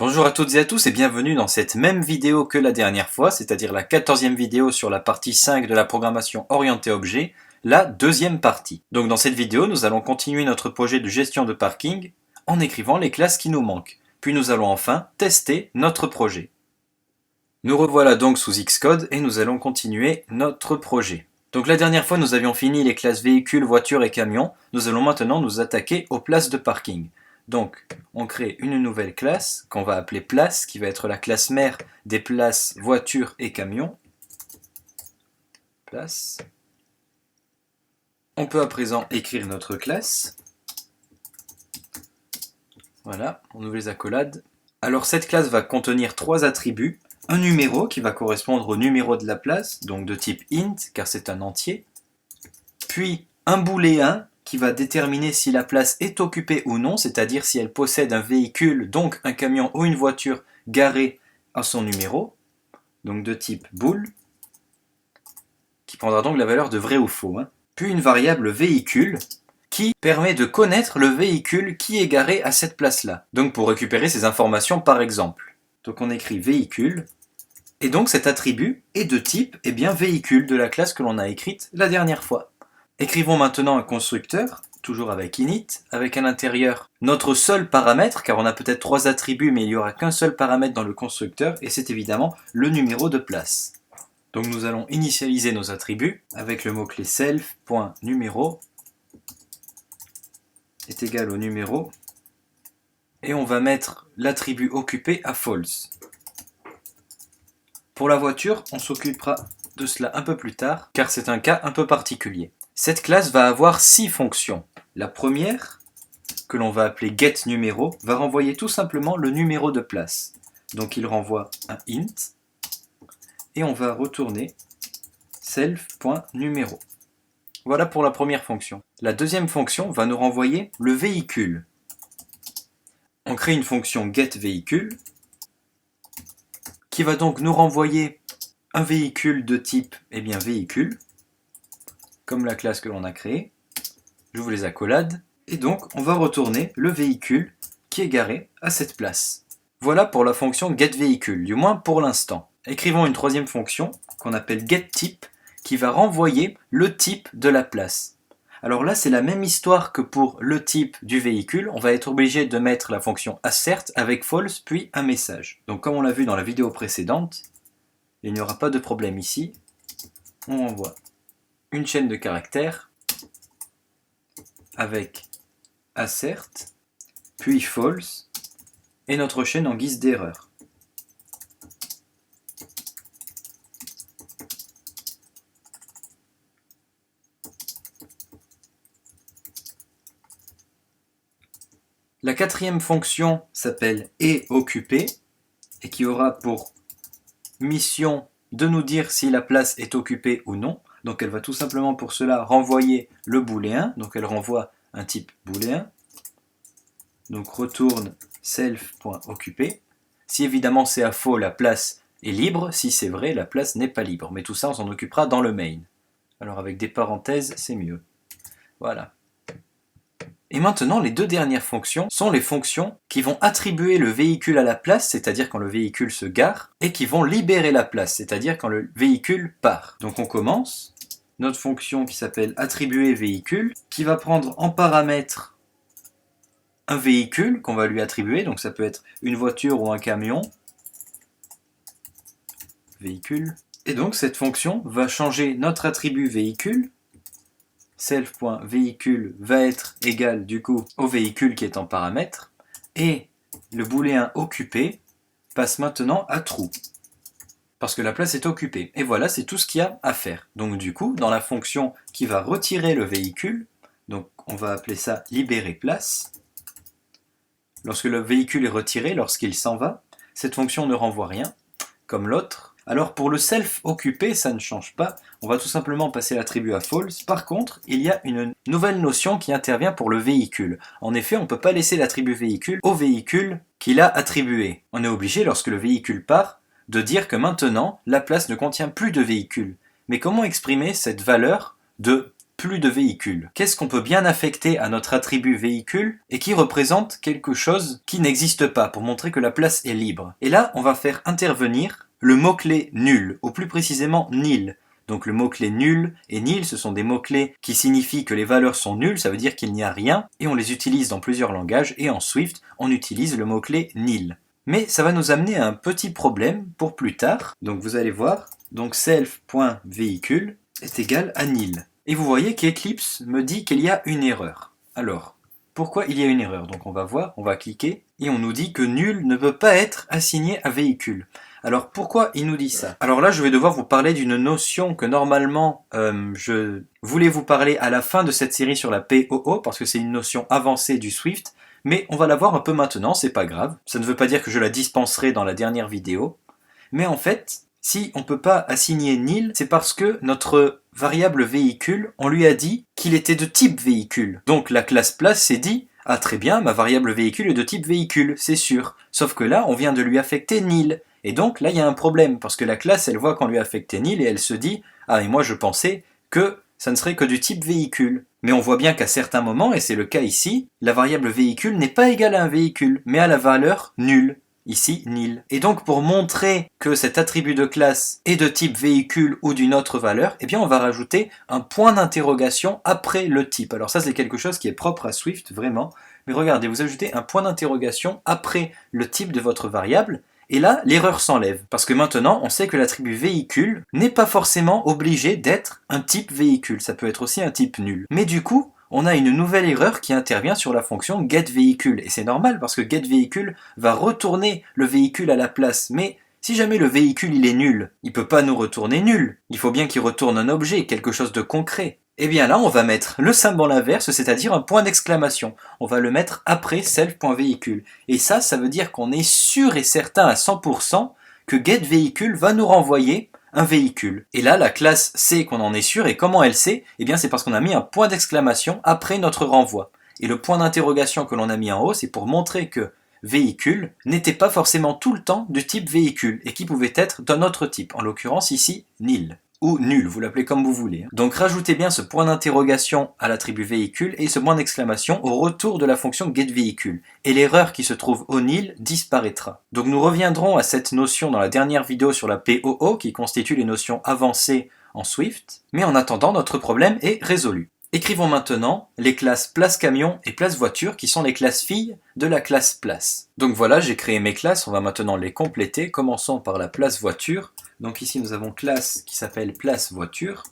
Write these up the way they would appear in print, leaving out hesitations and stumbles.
Bonjour à toutes et à tous et bienvenue dans cette même vidéo que la dernière fois, c'est-à-dire la 14e vidéo sur la partie 5 de la programmation orientée objet, la deuxième partie. Donc dans cette vidéo, nous allons continuer notre projet de gestion de parking en écrivant les classes qui nous manquent. Puis nous allons enfin tester notre projet. Nous revoilà donc sous Xcode et nous allons continuer notre projet. Donc la dernière fois, nous avions fini les classes véhicules, voitures et camions. Nous allons maintenant nous attaquer aux places de parking. Donc, on crée une nouvelle classe qu'on va appeler place, qui va être la classe mère des places voitures et camions. Place. On peut à présent écrire notre classe. Voilà, on ouvre les accolades. Alors cette classe va contenir trois attributs. Un numéro qui va correspondre au numéro de la place, donc de type int, car c'est un entier. Puis un booléen qui va déterminer si la place est occupée ou non, c'est-à-dire si elle possède un véhicule, donc un camion ou une voiture garée à son numéro, donc de type bool, qui prendra donc la valeur de vrai ou faux. Puis une variable véhicule qui permet de connaître le véhicule qui est garé à cette place-là, donc pour récupérer ces informations par exemple. Donc on écrit véhicule, et donc cet attribut est de type véhicule de la classe que l'on a écrite la dernière fois. Écrivons maintenant un constructeur, toujours avec init, avec à l'intérieur notre seul paramètre, car on a peut-être trois attributs, mais il n'y aura qu'un seul paramètre dans le constructeur, et c'est évidemment le numéro de place. Donc nous allons initialiser nos attributs avec le mot-clé self.numéro est égal au numéro, et on va mettre l'attribut occupé à false. Pour la voiture, on s'occupera de cela un peu plus tard, car c'est un cas un peu particulier. Cette classe va avoir 6 fonctions. La première, que l'on va appeler getNumero, va renvoyer tout simplement le numéro de place. Donc il renvoie un int, et on va retourner self.numero. Voilà pour la première fonction. La deuxième fonction va nous renvoyer le véhicule. On crée une fonction getVéhicule, qui va donc nous renvoyer un véhicule de type véhicule, comme la classe que l'on a créée. J'ouvre les accolades, et donc on va retourner le véhicule qui est garé à cette place. Voilà pour la fonction getVéhicule, du moins pour l'instant. Écrivons une troisième fonction qu'on appelle getType, qui va renvoyer le type de la place. Alors là, c'est la même histoire que pour le type du véhicule. On va être obligé de mettre la fonction assert avec false, puis un message. Donc comme on l'a vu dans la vidéo précédente, il n'y aura pas de problème ici. On envoie une chaîne de caractères avec assert, puis false, et notre chaîne en guise d'erreur. La quatrième fonction s'appelle etOccupé, et qui aura pour mission de nous dire si la place est occupée ou non. Donc elle va tout simplement pour cela renvoyer le booléen, donc elle renvoie un type booléen. Donc retourne self.occupé. Si évidemment c'est à faux, la place est libre. Si c'est vrai, la place n'est pas libre. Mais tout ça, on s'en occupera dans le main. Alors avec des parenthèses, c'est mieux. Voilà. Et maintenant, les deux dernières fonctions sont les fonctions qui vont attribuer le véhicule à la place, c'est-à-dire quand le véhicule se gare, et qui vont libérer la place, c'est-à-dire quand le véhicule part. Donc on commence notre fonction qui s'appelle attribuer véhicule, qui va prendre en paramètre un véhicule qu'on va lui attribuer, donc ça peut être une voiture ou un camion, véhicule. Et donc cette fonction va changer notre attribut véhicule, self.véhicule va être égal du coup au véhicule qui est en paramètre, et le booléen occupé passe maintenant à true, parce que la place est occupée. Et voilà, c'est tout ce qu'il y a à faire. Donc du coup, dans la fonction qui va retirer le véhicule, donc on va appeler ça libérer place, lorsque le véhicule est retiré, lorsqu'il s'en va, cette fonction ne renvoie rien, comme l'autre. Alors pour le self occupé, ça ne change pas, on va tout simplement passer l'attribut à false. Par contre, il y a une nouvelle notion qui intervient pour le véhicule. En effet, on ne peut pas laisser l'attribut véhicule au véhicule qu'il a attribué. On est obligé, lorsque le véhicule part, de dire que maintenant, la place ne contient plus de véhicule. Mais comment exprimer cette valeur de plus de véhicules. Qu'est-ce qu'on peut bien affecter à notre attribut véhicule et qui représente quelque chose qui n'existe pas pour montrer que la place est libre? Et là, on va faire intervenir le mot-clé nul, ou plus précisément nil. Donc le mot-clé nul et nil, ce sont des mots-clés qui signifient que les valeurs sont nulles, ça veut dire qu'il n'y a rien, et on les utilise dans plusieurs langages, et en Swift, on utilise le mot-clé nil. Mais ça va nous amener à un petit problème pour plus tard. Donc vous allez voir, donc self.véhicule est égal à nil. Et vous voyez qu'Eclipse me dit qu'il y a une erreur. Alors, pourquoi il y a une erreur? Donc on va voir, on va cliquer, et on nous dit que nul ne peut pas être assigné à véhicule. Alors pourquoi il nous dit ça? Alors là je vais devoir vous parler d'une notion que normalement je voulais vous parler à la fin de cette série sur la POO, parce que c'est une notion avancée du Swift, mais on va la voir un peu maintenant, c'est pas grave. Ça ne veut pas dire que je la dispenserai dans la dernière vidéo. Mais en fait, si on ne peut pas assigner nil, c'est parce que notre variable véhicule, on lui a dit qu'il était de type véhicule. Donc la classe place s'est dit, ah très bien, ma variable véhicule est de type véhicule, c'est sûr. Sauf que là, on vient de lui affecter nil. Et donc là, il y a un problème, parce que la classe, elle voit qu'on lui a affecté nil et elle se dit, ah et moi je pensais que ça ne serait que du type véhicule. Mais on voit bien qu'à certains moments, et c'est le cas ici, la variable véhicule n'est pas égale à un véhicule, mais à la valeur nulle. Ici, nil. Et donc pour montrer que cet attribut de classe est de type véhicule ou d'une autre valeur, eh bien on va rajouter un point d'interrogation après le type. Alors ça c'est quelque chose qui est propre à Swift, vraiment. Mais regardez, vous ajoutez un point d'interrogation après le type de votre variable, et là, l'erreur s'enlève, parce que maintenant, on sait que l'attribut véhicule n'est pas forcément obligé d'être un type véhicule, ça peut être aussi un type nul. Mais du coup, on a une nouvelle erreur qui intervient sur la fonction getVéhicule, et c'est normal, parce que getVéhicule va retourner le véhicule à la place, mais si jamais le véhicule il est nul, il peut pas nous retourner nul, il faut bien qu'il retourne un objet, quelque chose de concret. Et bien là, on va mettre le symbole inverse, c'est-à-dire un point d'exclamation. On va le mettre après self.véhicule. Et ça veut dire qu'on est sûr et certain à 100% que getVéhicule va nous renvoyer un véhicule. Et là, la classe sait qu'on en est sûr, et comment elle sait? Eh bien, c'est parce qu'on a mis un point d'exclamation après notre renvoi. Et le point d'interrogation que l'on a mis en haut, c'est pour montrer que véhicule n'était pas forcément tout le temps du type véhicule, et qui pouvait être d'un autre type, en l'occurrence ici, nil. Ou nul, vous l'appelez comme vous voulez. Donc rajoutez bien ce point d'interrogation à l'attribut véhicule et ce point d'exclamation au retour de la fonction getVéhicule. Et l'erreur qui se trouve au nil disparaîtra. Donc nous reviendrons à cette notion dans la dernière vidéo sur la POO qui constitue les notions avancées en Swift. Mais en attendant, notre problème est résolu. Écrivons maintenant les classes place camion et place voiture qui sont les classes filles de la classe place. Donc voilà, j'ai créé mes classes, on va maintenant les compléter. Commençons par la place voiture. Donc ici nous avons classe qui s'appelle place voiture,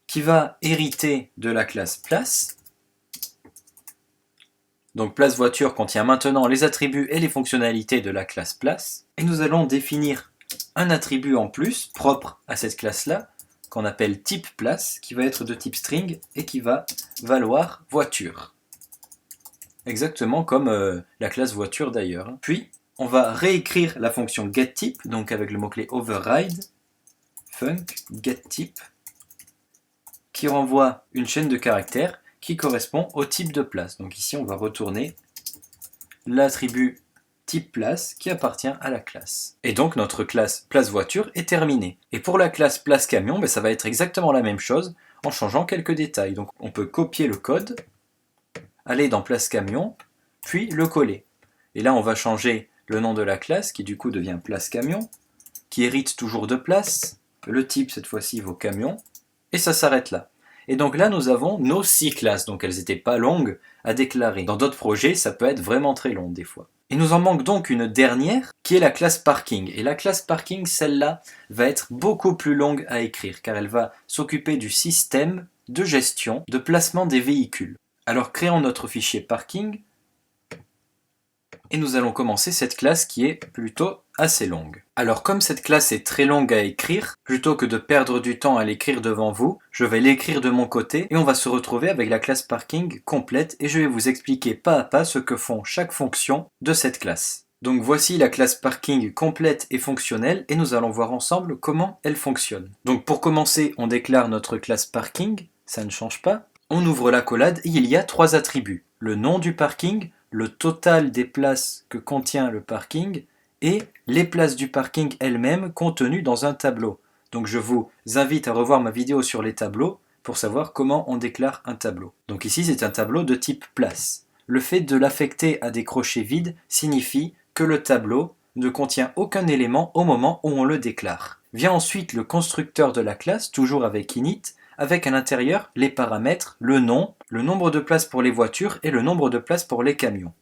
qui va hériter de la classe place. Donc place voiture contient maintenant les attributs et les fonctionnalités de la classe place. Et nous allons définir un attribut en plus propre à cette classe-là, qu'on appelle type place, qui va être de type string et qui va valoir voiture. Exactement comme la classe voiture d'ailleurs. Puis, on va réécrire la fonction getType, donc avec le mot-clé override, func getType, qui renvoie une chaîne de caractères qui correspond au type de place. Donc ici, on va retourner l'attribut type place qui appartient à la classe. Et donc notre classe place voiture est terminée. Et pour la classe place camion, ça va être exactement la même chose en changeant quelques détails. Donc on peut copier le code, aller dans place camion, puis le coller. Et là on va changer le nom de la classe qui du coup devient place camion, qui hérite toujours de place, le type cette fois-ci vaut camion, et ça s'arrête là. Et donc là nous avons nos 6 classes, donc elles n'étaient pas longues à déclarer. Dans d'autres projets ça peut être vraiment très long des fois. Il nous en manque donc une dernière, qui est la classe parking. Et la classe parking, celle-là, va être beaucoup plus longue à écrire, car elle va s'occuper du système de gestion de placement des véhicules. Alors créons notre fichier parking, et nous allons commencer cette classe qui est plutôt assez longue. Alors comme cette classe est très longue à écrire, plutôt que de perdre du temps à l'écrire devant vous, je vais l'écrire de mon côté et on va se retrouver avec la classe parking complète et je vais vous expliquer pas à pas ce que font chaque fonction de cette classe. Donc voici la classe parking complète et fonctionnelle et nous allons voir ensemble comment elle fonctionne. Donc pour commencer, on déclare notre classe parking, ça ne change pas. On ouvre l'accolade et il y a 3 attributs. Le nom du parking, le total des places que contient le parking et les places du parking elles-mêmes contenues dans un tableau. Donc je vous invite à revoir ma vidéo sur les tableaux pour savoir comment on déclare un tableau. Donc ici, c'est un tableau de type place. Le fait de l'affecter à des crochets vides signifie que le tableau ne contient aucun élément au moment où on le déclare. Vient ensuite le constructeur de la classe, toujours avec init, avec à l'intérieur les paramètres, le nom, le nombre de places pour les voitures et le nombre de places pour les camions.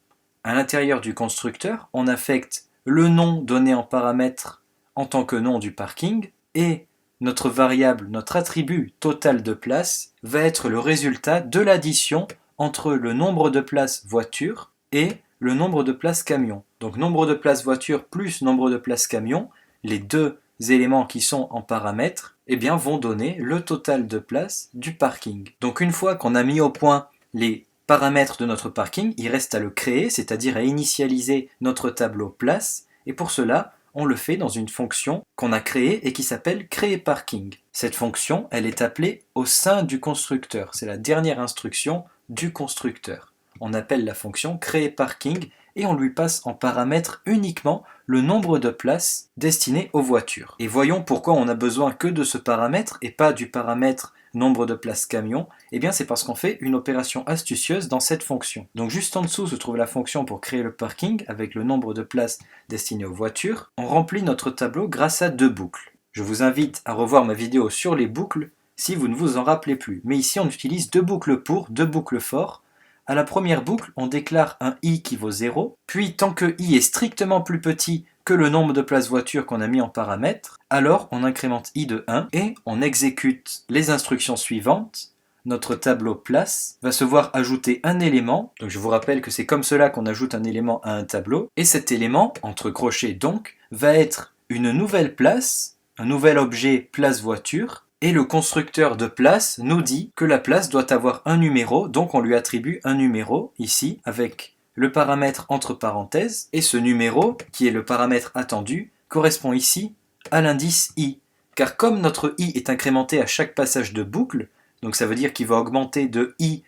À l'intérieur du constructeur, on affecte le nom donné en paramètre en tant que nom du parking et notre variable, notre attribut total de places va être le résultat de l'addition entre le nombre de places voitures et le nombre de places camions. Donc nombre de places voitures plus nombre de places camions, les deux éléments qui sont en paramètres, eh bien, vont donner le total de places du parking. Donc une fois qu'on a mis au point les paramètres de notre parking, il reste à le créer, c'est-à-dire à initialiser notre tableau place, et pour cela, on le fait dans une fonction qu'on a créée et qui s'appelle créer_parking. Cette fonction, elle est appelée au sein du constructeur. C'est la dernière instruction du constructeur. On appelle la fonction créer_parking et on lui passe en paramètre uniquement le nombre de places destinées aux voitures. Et voyons pourquoi on n'a besoin que de ce paramètre et pas du paramètre nombre de places camion. Eh bien c'est parce qu'on fait une opération astucieuse dans cette fonction. Donc juste en dessous se trouve la fonction pour créer le parking avec le nombre de places destinées aux voitures. On remplit notre tableau grâce à deux boucles. Je vous invite à revoir ma vidéo sur les boucles si vous ne vous en rappelez plus. Mais ici on utilise deux boucles pour, deux boucles for. À la première boucle, on déclare un i qui vaut 0, puis tant que i est strictement plus petit que le nombre de places voitures qu'on a mis en paramètre, alors on incrémente i de 1 et on exécute les instructions suivantes. Notre tableau place va se voir ajouter un élément, donc je vous rappelle que c'est comme cela qu'on ajoute un élément à un tableau, et cet élément, entre crochets donc, va être une nouvelle place, un nouvel objet place voiture, et le constructeur de place nous dit que la place doit avoir un numéro, donc on lui attribue un numéro, ici, avec le paramètre entre parenthèses, et ce numéro, qui est le paramètre attendu, correspond ici à l'indice i. Car comme notre i est incrémenté à chaque passage de boucle, donc ça veut dire qu'il va augmenter de i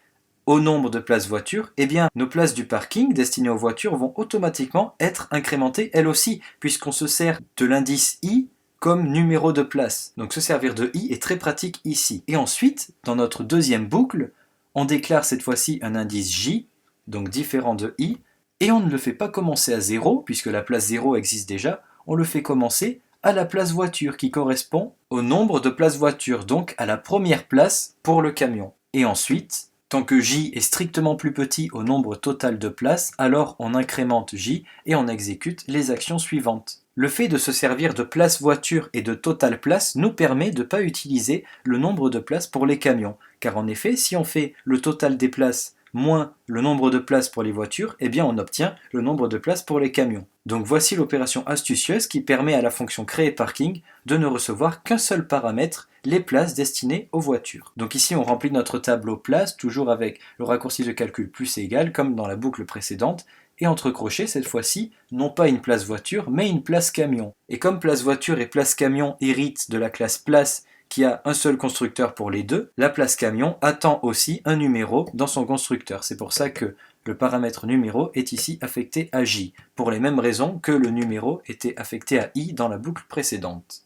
au nombre de places voitures, eh bien nos places du parking destinées aux voitures vont automatiquement être incrémentées elles aussi, puisqu'on se sert de l'indice i comme numéro de place. Donc se servir de i est très pratique ici. Et ensuite, dans notre deuxième boucle, on déclare cette fois-ci un indice j, donc différent de i, et on ne le fait pas commencer à 0, puisque la place 0 existe déjà, on le fait commencer à la place voiture, qui correspond au nombre de places voitures, donc à la première place pour le camion. Et ensuite, tant que j est strictement plus petit au nombre total de places, alors on incrémente j et on exécute les actions suivantes. Le fait de se servir de place voiture et de total place nous permet de ne pas utiliser le nombre de places pour les camions. Car en effet, si on fait le total des places moins le nombre de places pour les voitures, eh bien on obtient le nombre de places pour les camions. Donc voici l'opération astucieuse qui permet à la fonction créer_parking de ne recevoir qu'un seul paramètre, les places destinées aux voitures. Donc ici on remplit notre tableau place, toujours avec le raccourci de calcul plus et égal, comme dans la boucle précédente, et entre crochets cette fois-ci, non pas une place voiture, mais une place camion. Et comme place voiture et place camion héritent de la classe place qui a un seul constructeur pour les deux, la place camion attend aussi un numéro dans son constructeur. C'est pour ça que le paramètre numéro est ici affecté à j, pour les mêmes raisons que le numéro était affecté à i dans la boucle précédente.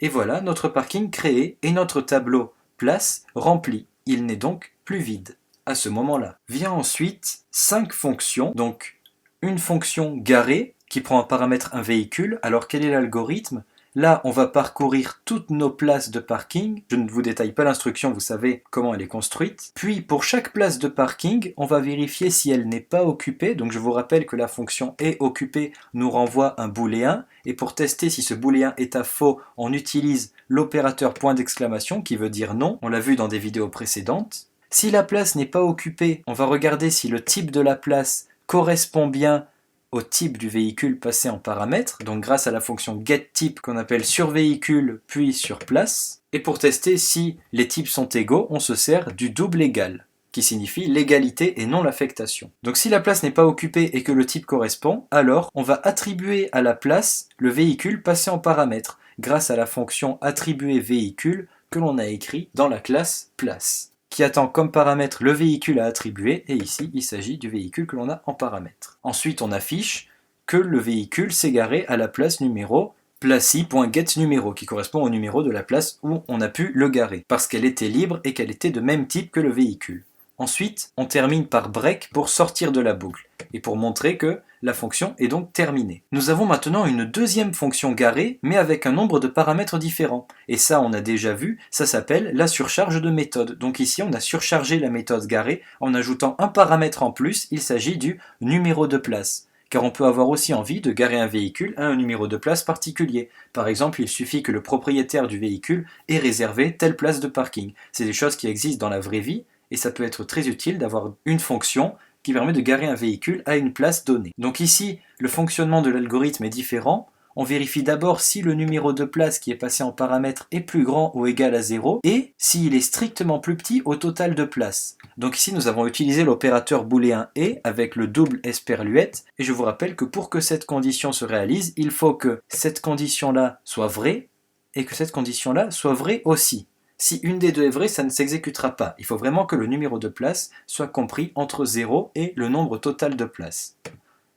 Et voilà notre parking créé et notre tableau place rempli. Il n'est donc plus vide à ce moment-là. Vient ensuite 5 fonctions, donc une fonction garée qui prend en paramètre un véhicule. Alors quel est l'algorithme ? Là, on va parcourir toutes nos places de parking. Je ne vous détaille pas l'instruction, vous savez comment elle est construite. Puis, pour chaque place de parking, on va vérifier si elle n'est pas occupée. Donc, je vous rappelle que la fonction est occupée nous renvoie un booléen. Et pour tester si ce booléen est à faux, on utilise l'opérateur point d'exclamation qui veut dire non. On l'a vu dans des vidéos précédentes. Si la place n'est pas occupée, on va regarder si le type de la place correspond bien au type du véhicule passé en paramètre, donc grâce à la fonction getType qu'on appelle sur véhicule puis sur place. Et pour tester si les types sont égaux, on se sert du double égal, qui signifie l'égalité et non l'affectation. Donc si la place n'est pas occupée et que le type correspond, alors on va attribuer à la place le véhicule passé en paramètre, grâce à la fonction attribuer véhicule que l'on a écrit dans la classe place, qui attend comme paramètre le véhicule à attribuer, et ici il s'agit du véhicule que l'on a en paramètre. Ensuite on affiche que le véhicule s'est garé à la place numéro placei.getNumero qui correspond au numéro de la place où on a pu le garer, parce qu'elle était libre et qu'elle était de même type que le véhicule. Ensuite, on termine par break pour sortir de la boucle et pour montrer que la fonction est donc terminée. Nous avons maintenant une deuxième fonction garée, mais avec un nombre de paramètres différents. Et ça, on a déjà vu, ça s'appelle la surcharge de méthode. Donc ici, on a surchargé la méthode garée en ajoutant un paramètre en plus, il s'agit du numéro de place. Car on peut avoir aussi envie de garer un véhicule à un numéro de place particulier. Par exemple, il suffit que le propriétaire du véhicule ait réservé telle place de parking. C'est des choses qui existent dans la vraie vie, et ça peut être très utile d'avoir une fonction qui permet de garer un véhicule à une place donnée. Donc ici, le fonctionnement de l'algorithme est différent. On vérifie d'abord si le numéro de place qui est passé en paramètre est plus grand ou égal à 0 et s'il est strictement plus petit au total de places. Donc ici, nous avons utilisé l'opérateur booléen et avec le double esperluette. Et je vous rappelle que pour que cette condition se réalise, il faut que cette condition-là soit vraie et que cette condition-là soit vraie aussi. Si une des deux est vraie, ça ne s'exécutera pas. Il faut vraiment que le numéro de place soit compris entre 0 et le nombre total de places.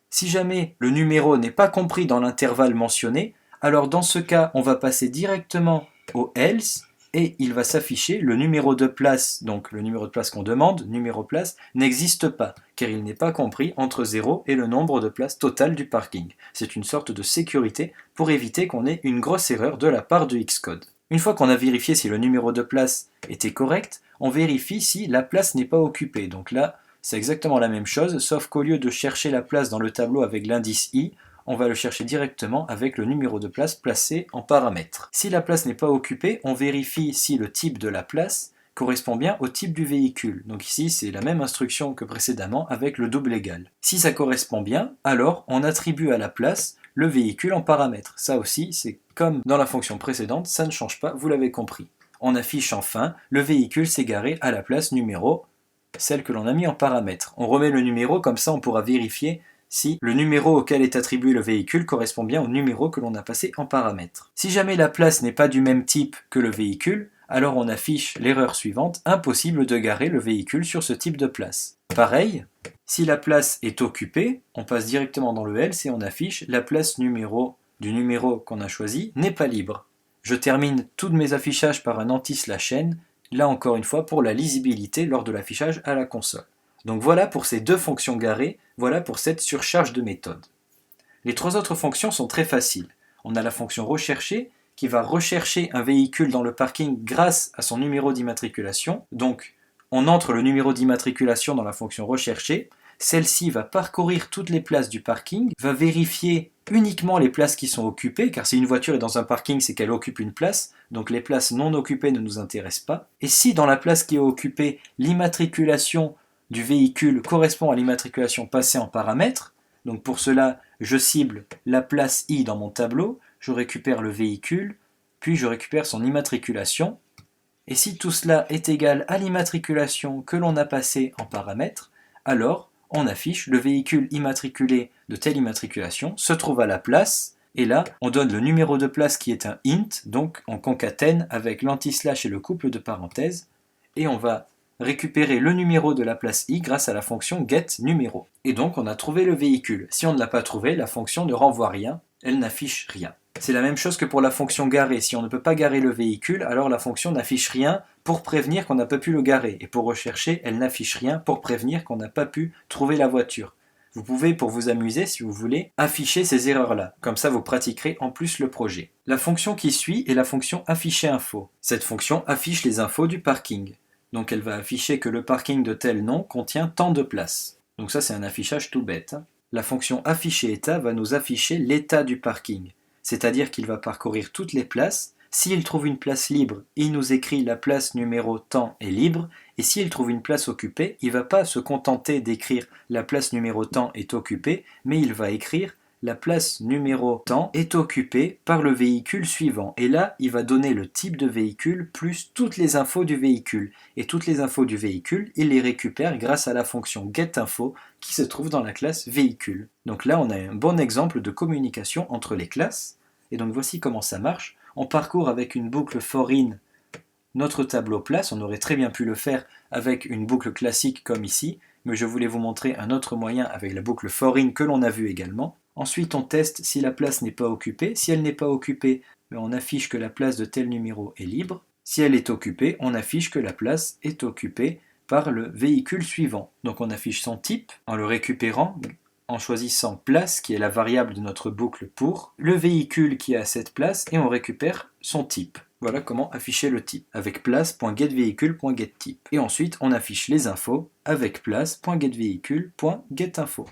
Si jamais le numéro n'est pas compris dans l'intervalle mentionné, alors dans ce cas, on va passer directement au else et il va s'afficher le numéro de place, donc le numéro de place qu'on demande, numéro place, n'existe pas, car il n'est pas compris entre 0 et le nombre de places total du parking. C'est une sorte de sécurité pour éviter qu'on ait une grosse erreur de la part de Xcode. Une fois qu'on a vérifié si le numéro de place était correct, on vérifie si la place n'est pas occupée. Donc là, c'est exactement la même chose, sauf qu'au lieu de chercher la place dans le tableau avec l'indice i, on va le chercher directement avec le numéro de place placé en paramètre. Si la place n'est pas occupée, on vérifie si le type de la place correspond bien au type du véhicule. Donc ici, c'est la même instruction que précédemment avec le double égal. Si ça correspond bien, alors on attribue à la place le véhicule en paramètre. Ça aussi, c'est comme dans la fonction précédente, ça ne change pas, vous l'avez compris. On affiche enfin le véhicule s'est garé à la place numéro, celle que l'on a mis en paramètre. On remet le numéro, comme ça on pourra vérifier si le numéro auquel est attribué le véhicule correspond bien au numéro que l'on a passé en paramètre. Si jamais la place n'est pas du même type que le véhicule, alors on affiche l'erreur suivante, impossible de garer le véhicule sur ce type de place. Pareil, si la place est occupée, on passe directement dans le else et on affiche la place numéro du numéro qu'on a choisi n'est pas libre. Je termine tous mes affichages par un anti/n, là encore une fois pour la lisibilité lors de l'affichage à la console. Donc voilà pour ces deux fonctions garées, voilà pour cette surcharge de méthode. Les trois autres fonctions sont très faciles. On a la fonction rechercher qui va rechercher un véhicule dans le parking grâce à son numéro d'immatriculation. Donc on entre le numéro d'immatriculation dans la fonction rechercher. Celle-ci va parcourir toutes les places du parking, va vérifier uniquement les places qui sont occupées, car si une voiture est dans un parking, c'est qu'elle occupe une place, donc les places non occupées ne nous intéressent pas. Et si dans la place qui est occupée, l'immatriculation du véhicule correspond à l'immatriculation passée en paramètre, donc pour cela, je cible la place I dans mon tableau, je récupère le véhicule, puis je récupère son immatriculation. Et si tout cela est égal à l'immatriculation que l'on a passée en paramètre, alors on affiche le véhicule immatriculé de telle immatriculation se trouve à la place, et là on donne le numéro de place qui est un int, donc on concatène avec l'anti-slash et le couple de parenthèses, et on va récupérer le numéro de la place i grâce à la fonction getNumero. Et donc on a trouvé le véhicule. Si on ne l'a pas trouvé, la fonction ne renvoie rien, elle n'affiche rien. C'est la même chose que pour la fonction garer. Si on ne peut pas garer le véhicule, alors la fonction n'affiche rien pour prévenir qu'on n'a pas pu le garer. Et pour rechercher, elle n'affiche rien pour prévenir qu'on n'a pas pu trouver la voiture. Vous pouvez, pour vous amuser, si vous voulez, afficher ces erreurs-là. Comme ça, vous pratiquerez en plus le projet. La fonction qui suit est la fonction afficher info. Cette fonction affiche les infos du parking. Donc elle va afficher que le parking de tel nom contient tant de places. Donc ça, c'est un affichage tout bête. La fonction afficher état va nous afficher l'état du parking. C'est-à-dire qu'il va parcourir toutes les places. S'il trouve une place libre, il nous écrit la place numéro tant est libre, et s'il trouve une place occupée, il ne va pas se contenter d'écrire la place numéro tant est occupée, mais il va écrire la place numéro tant est occupée par le véhicule suivant. Et là, il va donner le type de véhicule plus toutes les infos du véhicule. Et toutes les infos du véhicule, il les récupère grâce à la fonction getInfo qui se trouve dans la classe véhicule. Donc là, on a un bon exemple de communication entre les classes. Et donc voici comment ça marche. On parcourt avec une boucle for-in notre tableau place. On aurait très bien pu le faire avec une boucle classique comme ici, mais je voulais vous montrer un autre moyen avec la boucle for-in que l'on a vu également. Ensuite, on teste si la place n'est pas occupée. Si elle n'est pas occupée, on affiche que la place de tel numéro est libre. Si elle est occupée, on affiche que la place est occupée par le véhicule suivant. Donc on affiche son type en le récupérant, en choisissant place, qui est la variable de notre boucle pour, le véhicule qui est à cette place, et on récupère son type. Voilà comment afficher le type, avec place.getVéhicule.getType. Et ensuite, on affiche les infos avec place.getVéhicule.getInfo.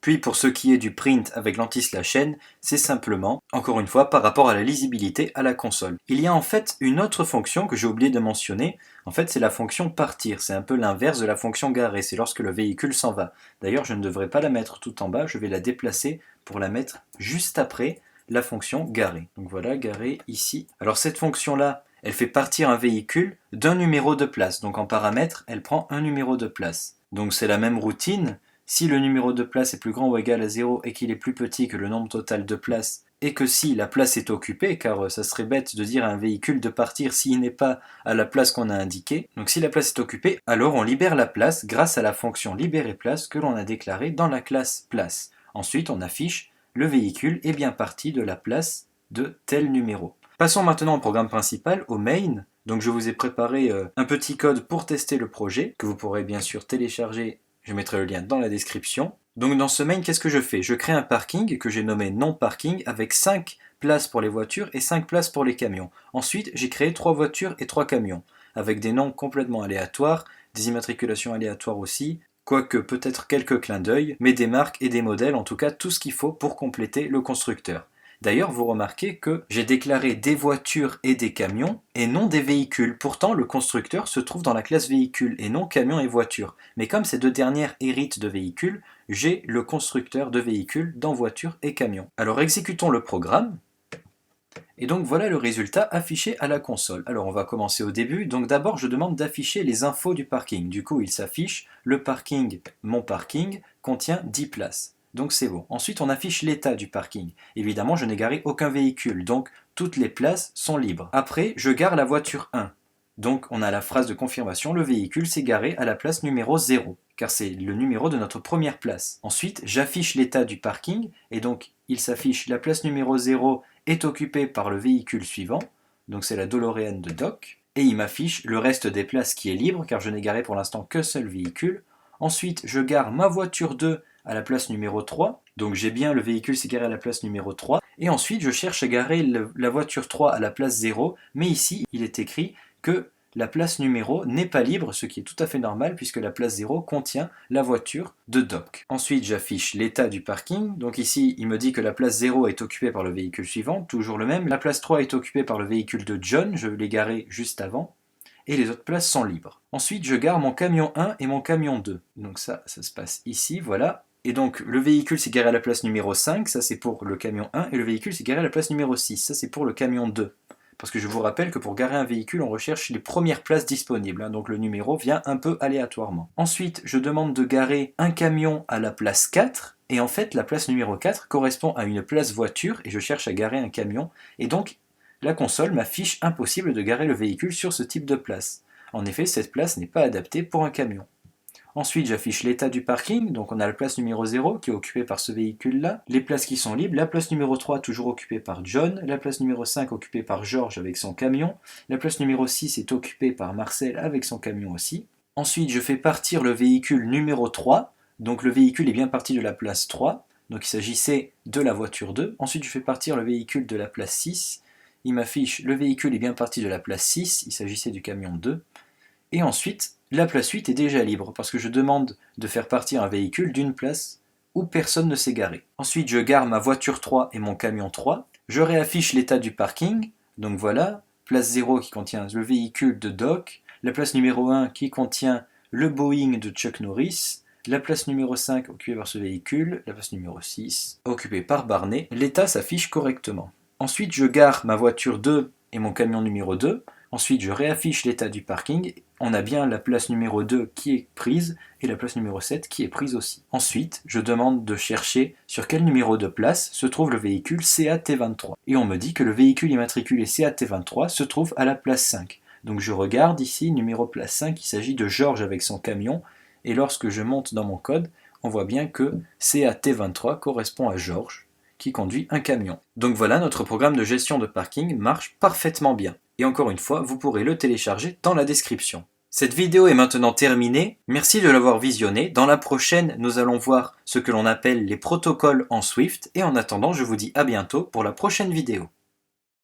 Puis pour ce qui est du print avec l'anti/n, c'est simplement, encore une fois, par rapport à la lisibilité à la console. Il y a en fait une autre fonction que j'ai oublié de mentionner, en fait c'est la fonction partir, c'est un peu l'inverse de la fonction garer, c'est lorsque le véhicule s'en va. D'ailleurs je ne devrais pas la mettre tout en bas, je vais la déplacer pour la mettre juste après la fonction garer. Donc voilà, garer ici. Alors cette fonction-là, elle fait partir un véhicule d'un numéro de place, donc en paramètre, elle prend un numéro de place. Donc c'est la même routine. Si le numéro de place est plus grand ou égal à 0 et qu'il est plus petit que le nombre total de places, et que si la place est occupée, car ça serait bête de dire à un véhicule de partir s'il n'est pas à la place qu'on a indiquée, donc si la place est occupée, alors on libère la place grâce à la fonction libérer place que l'on a déclarée dans la classe place. Ensuite on affiche le véhicule est bien parti de la place de tel numéro. Passons maintenant au programme principal, au main. Donc je vous ai préparé un petit code pour tester le projet, que vous pourrez bien sûr télécharger. Je mettrai le lien dans la description. Donc dans ce main, qu'est-ce que je fais? Je crée un parking que j'ai nommé non parking avec 5 places pour les voitures et 5 places pour les camions. Ensuite, j'ai créé 3 voitures et 3 camions avec des noms complètement aléatoires, des immatriculations aléatoires aussi, quoique peut-être quelques clins d'œil, mais des marques et des modèles, en tout cas tout ce qu'il faut pour compléter le constructeur. D'ailleurs, vous remarquez que j'ai déclaré des voitures et des camions et non des véhicules. Pourtant, le constructeur se trouve dans la classe véhicule et non camion et voiture. Mais comme ces deux dernières héritent de véhicules, j'ai le constructeur de véhicules dans voiture et camion. Alors exécutons le programme. Et donc voilà le résultat affiché à la console. Alors on va commencer au début. Donc d'abord je demande d'afficher les infos du parking. Du coup il s'affiche le parking, mon parking, contient 10 places. Donc c'est bon. Ensuite on affiche l'état du parking. Évidemment je n'ai garé aucun véhicule, donc toutes les places sont libres. Après je gare la voiture 1. Donc on a la phrase de confirmation, le véhicule s'est garé à la place numéro 0, car c'est le numéro de notre première place. Ensuite j'affiche l'état du parking, et donc il s'affiche la place numéro 0 est occupée par le véhicule suivant, donc c'est la DeLorean de Doc, et il m'affiche le reste des places qui est libre, car je n'ai garé pour l'instant qu'un seul véhicule. Ensuite je gare ma voiture 2 à la place numéro 3, donc j'ai bien le véhicule s'est garé à la place numéro 3, et ensuite je cherche à garer la voiture 3 à la place 0, mais ici il est écrit que la place numéro n'est pas libre, ce qui est tout à fait normal puisque la place 0 contient la voiture de Doc. Ensuite j'affiche l'état du parking, donc ici il me dit que la place 0 est occupée par le véhicule suivant, toujours le même, la place 3 est occupée par le véhicule de John, je l'ai garé juste avant, et les autres places sont libres. Ensuite je gare mon camion 1 et mon camion 2, donc ça se passe ici, voilà. Et donc le véhicule s'est garé à la place numéro 5, ça c'est pour le camion 1, et le véhicule s'est garé à la place numéro 6, ça c'est pour le camion 2. Parce que je vous rappelle que pour garer un véhicule, on recherche les premières places disponibles, donc le numéro vient un peu aléatoirement. Ensuite, je demande de garer un camion à la place 4, et en fait la place numéro 4 correspond à une place voiture, et je cherche à garer un camion, et donc la console m'affiche impossible de garer le véhicule sur ce type de place. En effet, cette place n'est pas adaptée pour un camion. Ensuite, j'affiche l'état du parking, donc on a la place numéro 0 qui est occupée par ce véhicule-là, les places qui sont libres, la place numéro 3 toujours occupée par John, la place numéro 5 occupée par George avec son camion, la place numéro 6 est occupée par Marcel avec son camion aussi. Ensuite, je fais partir le véhicule numéro 3, donc le véhicule est bien parti de la place 3, donc il s'agissait de la voiture 2. Ensuite, je fais partir le véhicule de la place 6, il m'affiche le véhicule est bien parti de la place 6, il s'agissait du camion 2. Et ensuite, la place 8 est déjà libre parce que je demande de faire partir un véhicule d'une place où personne ne s'est garé. Ensuite, je gare ma voiture 3 et mon camion 3. Je réaffiche l'état du parking. Donc voilà, place 0 qui contient le véhicule de Doc, la place numéro 1 qui contient le Boeing de Chuck Norris, la place numéro 5 occupée par ce véhicule, la place numéro 6 occupée par Barney. L'état s'affiche correctement. Ensuite, je gare ma voiture 2 et mon camion numéro 2. Ensuite, je réaffiche l'état du parking. On a bien la place numéro 2 qui est prise et la place numéro 7 qui est prise aussi. Ensuite, je demande de chercher sur quel numéro de place se trouve le véhicule CAT23. Et on me dit que le véhicule immatriculé CAT23 se trouve à la place 5. Donc je regarde ici, numéro place 5, il s'agit de Georges avec son camion. Et lorsque je monte dans mon code, on voit bien que CAT23 correspond à Georges, qui conduit un camion. Donc voilà, notre programme de gestion de parking marche parfaitement bien. Et encore une fois, vous pourrez le télécharger dans la description. Cette vidéo est maintenant terminée, merci de l'avoir visionnée. Dans la prochaine, nous allons voir ce que l'on appelle les protocoles en Swift, et en attendant, je vous dis à bientôt pour la prochaine vidéo.